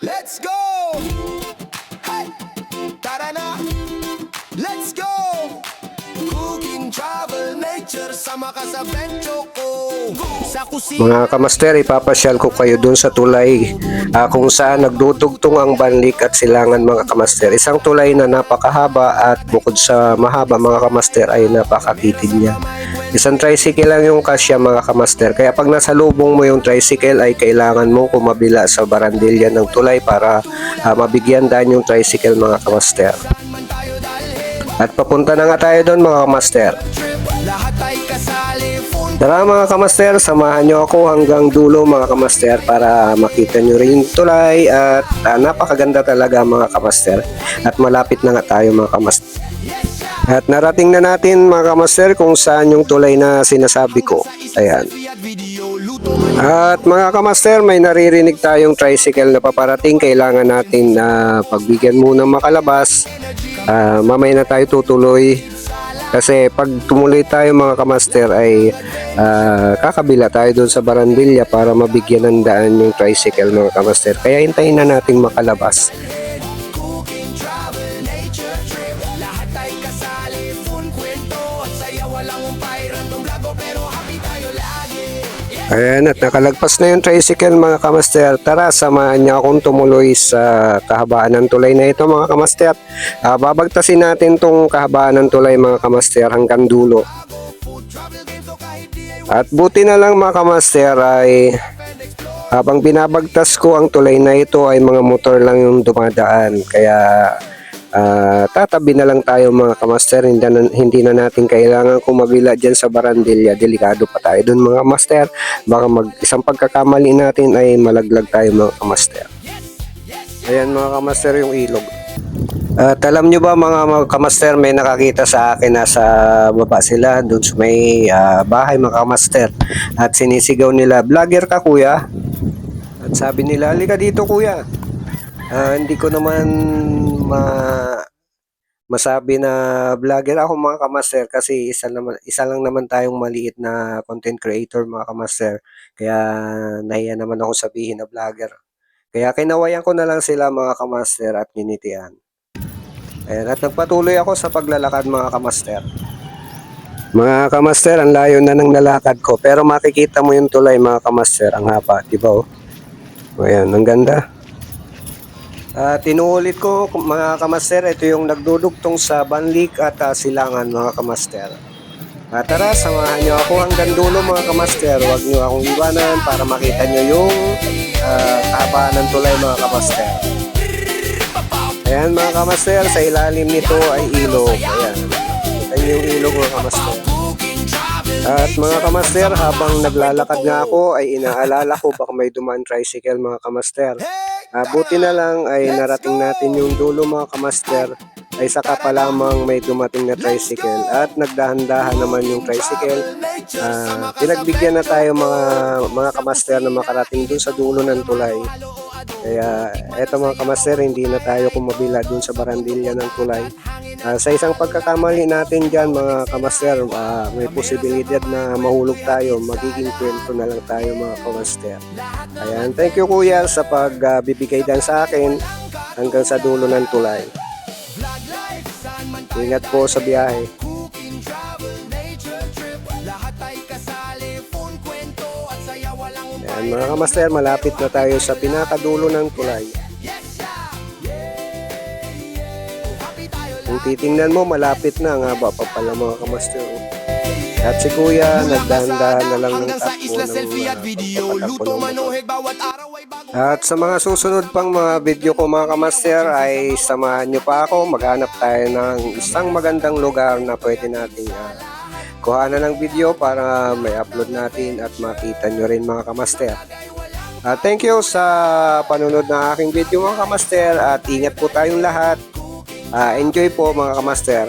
Let's go! Hey! Tara na! Let's go! Cooking, travel, nature, sama ka sa bento ko. Sa kusina. Mga kamaster, ipapasyal ko kayo dun sa tulay kung saan nagdudugtong ang Banlik at Silangan mga kamaster. Isang tulay na napakahaba at bukod sa mahaba mga kamaster ay napakakitid niya. Isang tricycle lang yung kasya mga kamaster. Kaya pag nasa lubong mo yung tricycle ay kailangan mo kumabila sa barandilya ng tulay para mabigyan daan yung tricycle mga kamaster. At papunta na nga tayo doon mga kamaster. Lahat ay kasali. Tara mga kamaster, samahan nyo ako hanggang dulo mga kamaster para makita nyo rin yung tulay at napakaganda talaga mga kamaster. At malapit na nga tayo mga kamaster. At narating na natin mga kamaster kung saan yung tulay na sinasabi ko. Ayan. At mga kamaster, may naririnig tayong tricycle na paparating. Kailangan natin na pagbigyan muna makalabas. Mamaya na tayo tutuloy. Kasi pag tumuloy tayo mga kamaster ay kakabila tayo doon sa barandilya para mabigyan ng daan yung tricycle mga kamaster. Kaya hintayin na natin makalabas. Ayan, at nakalagpas na yung tricycle mga kamaster. Tara, samahan niyo akong tumuloy sa kahabaan ng tulay na ito mga kamaster. Babagtasin natin tong kahabaan ng tulay mga kamaster hanggang dulo. At buti na lang mga kamaster ay habang binabagtas ko ang tulay na ito ay mga motor lang yung dumadaan. Kaya tatabi na lang tayo mga kamaster, hindi na natin kailangan kumabila dyan sa barandilya. Delikado pa tayo dun mga kamaster, baka isang pagkakamali natin ay malaglag tayo mga kamaster. Ayan mga kamaster yung ilog. At alam nyo ba mga kamaster, may nakakita sa akin na sa baba sila dun sa may bahay mga kamaster at sinisigaw nila, "Vlogger ka kuya?" At sabi nila, "Halika dito kuya." Hindi ko naman masabi na vlogger ako mga kamaster kasi isa lang naman tayong maliit na content creator mga kamaster. Kaya nahiya naman ako sabihin na vlogger. Kaya kinawayan ko na lang sila mga kamaster at ninitian. Ayan, at nagpatuloy ako sa paglalakad mga kamaster. Mga kamaster, ang layo na ng nalakad ko pero makikita mo yung tulay mga kamaster, ang haba, di ba? Ayan, ang ganda. Tinuulit ko mga kamaster, ito yung nagdudugtong sa Banlik at Silangan mga kamaster. Tara, samahan nyo ako hanggang dulo mga kamaster. Huwag nyo akong iwanan para makita nyo yung kahabaan ng tulay mga kamaster. Ayan mga kamaster, sa ilalim nito ay ilog. Ayan, kita nyo yung ilog mga kamaster. At mga kamaster, habang naglalakad nga ako ay inaalala ko baka may dumaan tricycle mga kamaster. Buti na lang ay narating natin yung dulo mga kamaster ay saka pa lamang may dumating na tricycle at nagdahan-dahan naman yung tricycle. Pinagbigyan na tayo mga kamaster na makarating dun sa dulo ng tulay. Kaya eto mga kamaster, hindi na tayo kumabila dun sa barandilya ng tulay. Sa isang pagkakamali natin dyan mga kamaster, may posibilidad na mahulog tayo, magiging kwento na lang tayo mga kamaster. Ayan, thank you kuya sa pagbibigay dan sa akin hanggang sa dulo ng tulay. Ingat po sa biyahe. Ayan mga kamaster, malapit na tayo sa pinakadulo ng tulay. Kung titingnan mo, malapit na, nga ba pa pala mga kamaster. At si kuya, nagdahan-dahan na lang ng takbo At sa mga susunod pang mga video ko mga kamaster ay samahan nyo pa ako. Maghanap tayo ng isang magandang lugar na pwede natin kuhanan ng video para may upload natin at makita nyo rin mga kamaster. Thank you sa panunod ng aking video mga kamaster at ingat po tayong lahat. Enjoy po mga kamaster.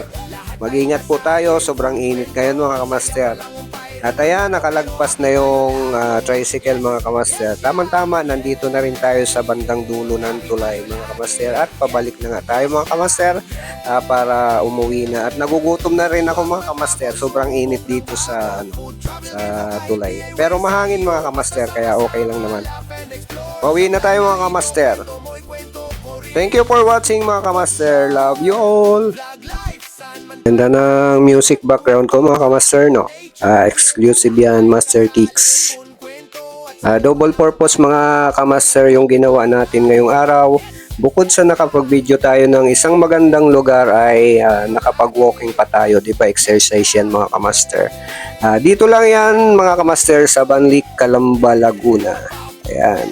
Mag-ingat po tayo, sobrang init ngayon mga kamaster. At ayan, nakalagpas na yung tricycle mga kamaster. Tamang-tama, nandito na rin tayo sa bandang dulo ng tulay mga kamaster. At pabalik na nga tayo mga kamaster para umuwi na. At nagugutom na rin ako mga kamaster. Sobrang init dito sa tulay. Pero mahangin mga kamaster, kaya okay lang naman. Pauwi na tayo mga kamaster. Thank you for watching mga kamaster. Love you all. Ganda ng music background ko mga kamaster, no? Exclusive yan, Master Tix. Double purpose mga kamaster yung ginawa natin ngayong araw. Bukod sa nakapag-video tayo ng isang magandang lugar ay nakapag-walking pa tayo, di ba? Exercise yan mga kamaster. Dito lang yan mga kamaster sa Banlic, Calamba, Laguna. Ayan.